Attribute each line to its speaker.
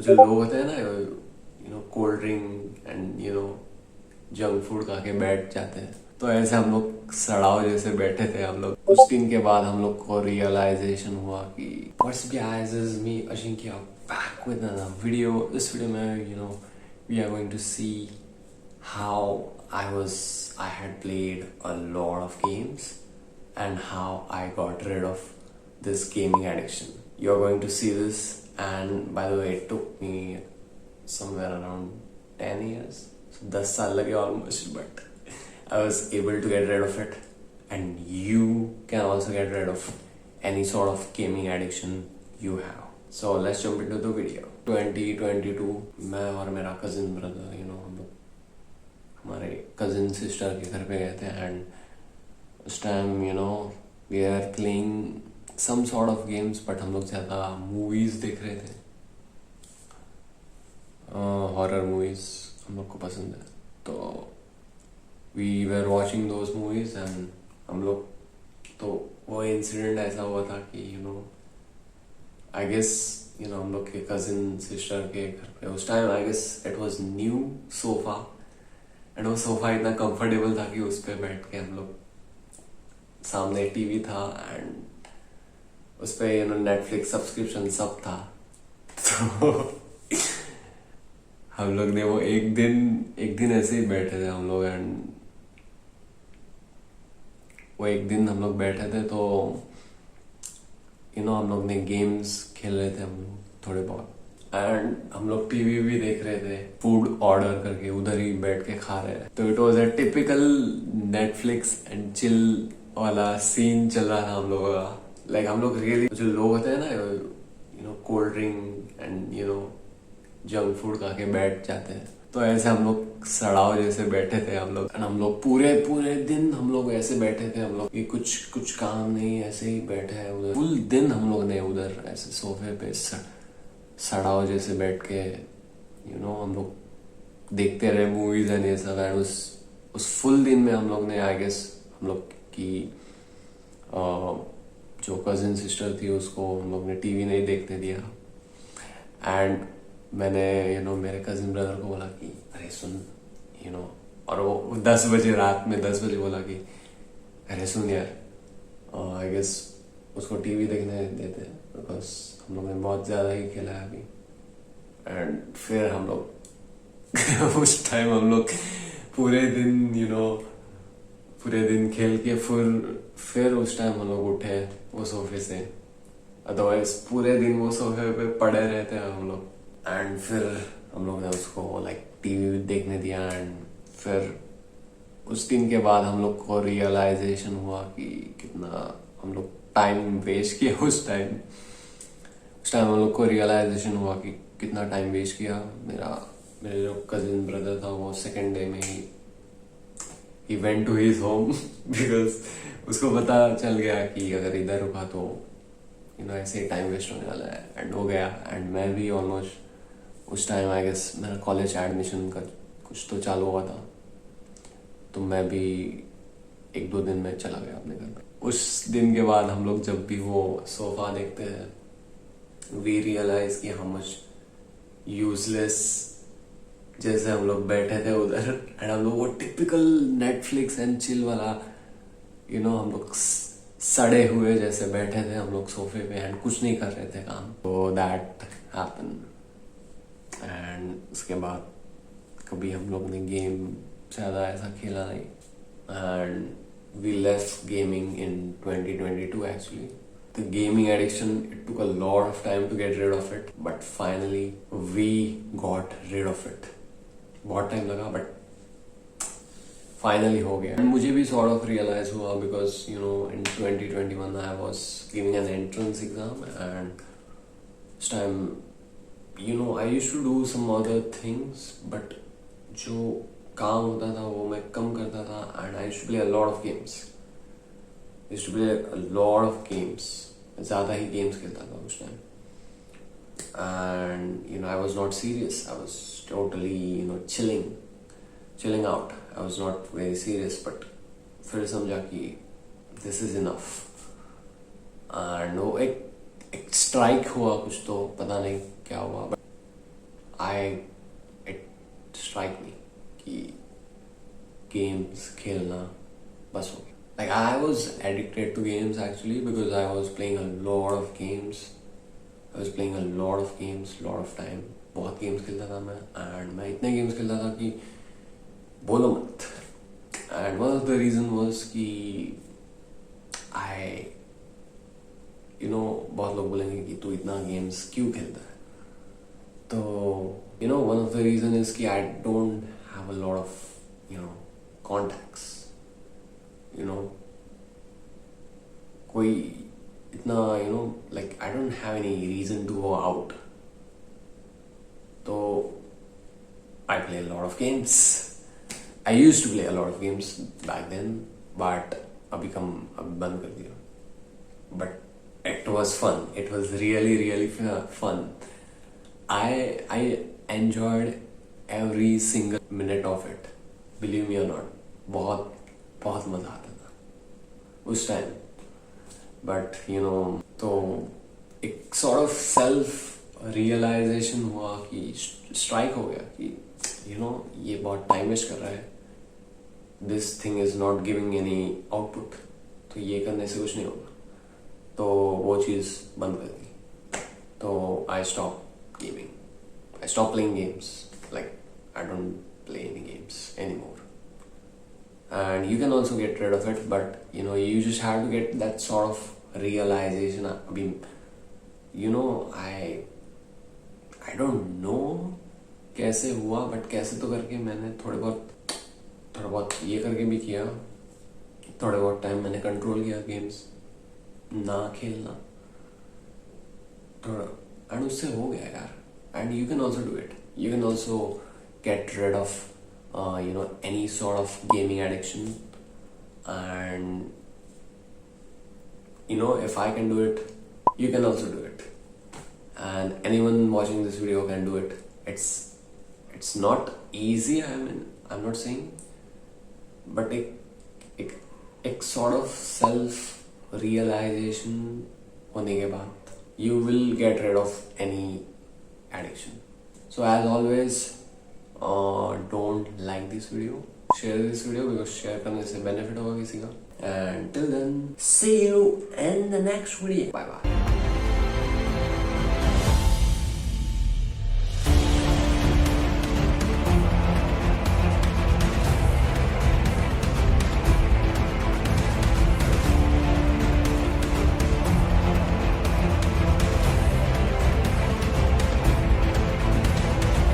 Speaker 1: जो लोग होते हैं ना cold drink and junk food खा के बैठ जाते हैं, तो ऐसे हम लोग सड़ाव जैसे बैठे थे हम लोग। कुछ दिन के बाद हम लोग को रियलाइजेशन हुआ कि what's guys, this is me Ajinkya back with another video. इस वीडियो में we are going to see how I had played a lot of games and how I got rid of this gaming addiction. You're going to see this, and by the way, it took me somewhere around 10 years. So 10 साल लगे almost, but I was able to get rid of it. And you can also get rid of any sort of gaming addiction you have. So let's jump into the video. 2022 मैं और मेरा cousin brother, हम लोग हमारे cousin sister के घर पे गए थे, एंड उस time we are playing some sort of games, but हम लोग ज़्यादा मूवीज़ देख रहे थे। हॉरर मूवीज़ हम लोग को पसंद है, तो we were watching those movies. And हम लोग तो वो इंसिडेंट ऐसा हुआ था कि आई गेस हम लोग के कजिन सिस्टर के घर पे उस time I guess it was new sofa, and वो सोफा इतना कंफर्टेबल था कि उस पर बैठ के हम लोग, सामने टीवी था एंड उस पर नेटफ्लिक्स सब्सक्रिप्शन सब था। तो हम लोग ने वो एक दिन ऐसे ही बैठे थे हम लोग, एंड वो एक दिन हम लोग बैठे थे तो हम लोग ने गेम्स खेल रहे थे हम लोग थोड़े बहुत, एंड हम लोग टीवी भी देख रहे थे, फूड ऑर्डर करके उधर ही बैठ के खा रहे थे। तो it was a typical Netflix and chill वाला सीन चल रहा था हम लोगों का। लाइक हम लोग रियली, जो लोग होते हैं ना cold drink and junk food खा के बैठ जाते हैं, तो ऐसे हम लोग सड़ाव जैसे बैठे थे हम लोग। एंड हम लोग पूरे दिन हम लोग ऐसे बैठे थे हम लोग कि कुछ काम नहीं, ऐसे ही बैठे हैं उधर। फुल दिन हम लोग ने उधर ऐसे सोफे पे सड़ाव जैसे बैठ के हम लोग देखते रहे मूवीज एंड ये सब। एंड उस फुल दिन में हम लोग ने आई गेस हम लोग की जो कजिन सिस्टर थी उसको हम लोग ने टीवी नहीं देखने दिया। एंड मैंने मेरे कजिन ब्रदर को बोला कि अरे सुन और वो 10 बजे रात में 10 बजे बोला कि अरे सुन यार, आई गेस उसको टीवी देखने देते हैं, बिकॉज हम लोग ने बहुत ज़्यादा ही खेला है अभी। एंड फिर हम लोग उस टाइम हम लोग पूरे दिन खेल के फिर उस टाइम हम लोग उठे वो सोफे से। अदरवाइज पूरे दिन वो सोफे पे पड़े रहते हैं हम लोग। एंड फिर हम लोग ने उसको लाइक टीवी देखने दिया, एंड फिर कुछ दिन के बाद हम लोग को रियलाइजेशन हुआ कि कितना हम लोग टाइम वेस्ट किया। उस टाइम हम लोग को रियलाइजेशन हुआ कि कितना टाइम वेस्ट किया। मेरे जो कजिन ब्रदर था वो सेकेंड डे में ही went to his home, because उसको पता चल गया कि अगर इधर रुका तो ऐसे ही टाइम वेस्ट होने वाला है। एंड हो गया। एंड मैं भी ऑलमोस्ट उस टाइम आई गेस मेरा कॉलेज एडमिशन का कुछ तो चालू हुआ था, तो मैं भी 1-2 दिन में चला गया अपने घर पे। उस दिन के बाद हम लोग जब भी वो सोफा देखते हैं वी रियलाइज कि हाउ मच यूजलेस जैसे हम लोग बैठे थे उधर। एंड हम लोग वो टिपिकल नेटफ्लिक्स एंड चिल वाला हम लोग सड़े हुए जैसे बैठे थे हम लोग सोफे पे, एंड कुछ नहीं कर रहे थे काम। तो दैट हैपन। एंड उसके बाद कभी हम लोग ने गेम ज़्यादा ऐसा खेला नहीं, and we left gaming in 2022 actually. The gaming addiction, it took a lot of time to get rid of it, but finally we got rid of it. बहुत टाइम लगा, बट फाइनली हो गया। And मुझे भी sort of realize हुआ because in 2021 I was giving an entrance exam, and this time I used to do some other things, but जो काम होता था वो मैं कम करता था, and I used to play a lot of games. ज़्यादा ही गेम्स खेलता था उस time. And I was not serious. I was totally chilling out. I was not very serious, but फिर समझा कि this is enough. And वो एक strike हुआ कुछ, तो पता नहीं क्या हुआ, but इट स्ट्राइक मी कि गेम्स खेलना बस हो गया. Like I was addicted to games actually because I was playing a lot of games. I was playing a lot of games, lot of time. बहुत गेम्स खेलता था मैं, एंड मैं इतने गेम्स खेलता था कि बोलो मत. And one of the reason was कि आई बहुत लोग बोलेंगे कि तू इतना गेम्स क्यों खेलता है. तो one of the reason is कि I don't have a lot of contacts. कोई इतना like I don't have any reason to go out. So I play a lot of games. I used to play a lot of games back then, but अभी बंद कर दिया. But it was fun. It was really really fun. I enjoyed every single minute of it. Believe me or not, बहुत बहुत मजा आता था उस टाइम. बट तो एक सॉर्ट ऑफ सेल्फ रियलाइजेशन हुआ कि स्ट्राइक हो गया कि ये बहुत टाइम वेस्ट कर रहा है. This thing is not giving any output, तो ये करने से कुछ नहीं होगा. तो वो चीज़ बंद कर दी. तो I stop gaming, I stop playing games. Like I don't play any games any more. And you can also get rid of it, but you just have to get that sort of realization. I mean, I don't know कैसे हुआ, but कैसे तो करके मैंने थोड़ा बहुत ये करके भी किया. थोड़े बहुत टाइम मैंने कंट्रोल किया गेम्स ना खेलना थोड़ा, एंड उससे हो गया यार. And you can also do it. You can also get rid of any sort of gaming addiction. And if I can do it, you can also do it. And anyone watching this video can do it. It's not easy, I mean, I'm not saying, but एक sort of self realization होने के बाद you will get rid of any addiction. So as always, don't like this video, share this video because share करने से benefit होगा किसी का. And till then, see you in the next video. Bye bye.